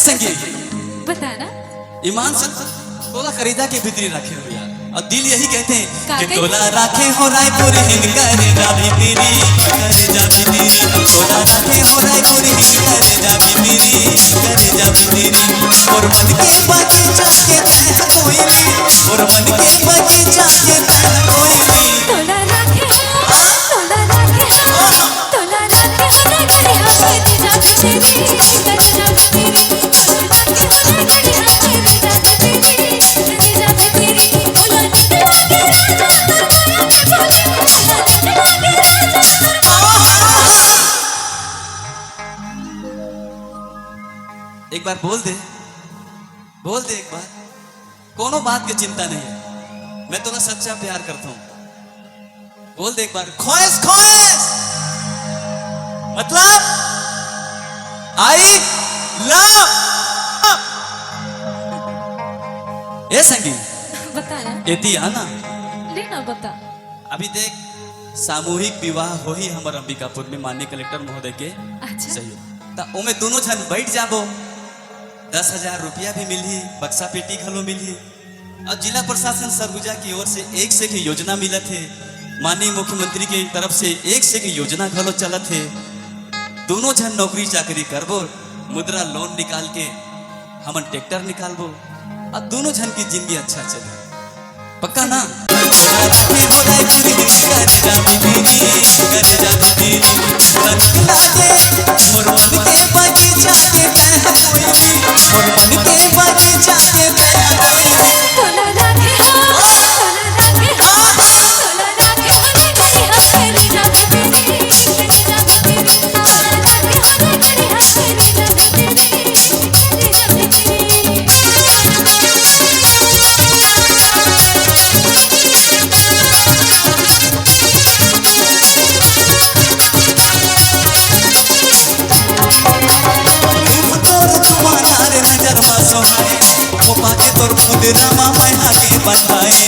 संगी बता ना। ईमान से तोला खरीदा के भीतरी रखे हो यार, और दिल यही कहते हैं कि कहते? तोला राखे हो रायपुर हिंद करे जा भीतरी, करे जा भीतरी, तोला राखे हो रायपुर हिंद करे जा भीतरी, करे जा भीतरी। और मन के बगीचा के तह कोई भी, और मन के बगीचा के तह कोई भी, तोला राखे हो, तोला राखे हो, तोला राखे हो रे करे हाथे जा तेरी, करे जा तेरी, करे जा तेरी, करे जा तेरी, तोला राखे राजा तोर माया के बोले, तोला राखे राजा एक बार बोल दे एक बार, कोनो बात की चिंता नहीं है, मैं तोला सच्चा प्यार करता हूं। बोल दे एक बार, ख्वाहिश ख्वाहिश मतलब आई लव। ए संगी बता ना, एती आना लेना बता। अभी देख सामूहिक विवाह हो ही हमारे अंबिकापुर में माननीय कलेक्टर महोदय के अच्छा सही ता ओमे दोनों जन बैठ जाबो, 10,000 रुपया भी मिली, बक्सा पेटी घलो मिली, और जिला प्रशासन सरगुजा की ओर से एक से एक योजना मिलत है, माननीय मुख्यमंत्री की तरफ से एक से एक योजना घलो चलत है। दोनों जन नौकरी चाकरी करबो, मुद्रा लोन निकाल के हमन ट्रैक्टर निकालबो, और दोनों जन की जिंदगी अच्छा चले, पक्का ना। तोला राखे हो, तोला राखे हो, तोला राखे हो रे करे हाथे जा तेरी, करे जा तेरी, तोला राखे हो रे करे हाथे जा तेरी, करे जा तेरी। नजर में सोहाए, वो पाके तोर खुद रामा मैं आगे बढ़ाए।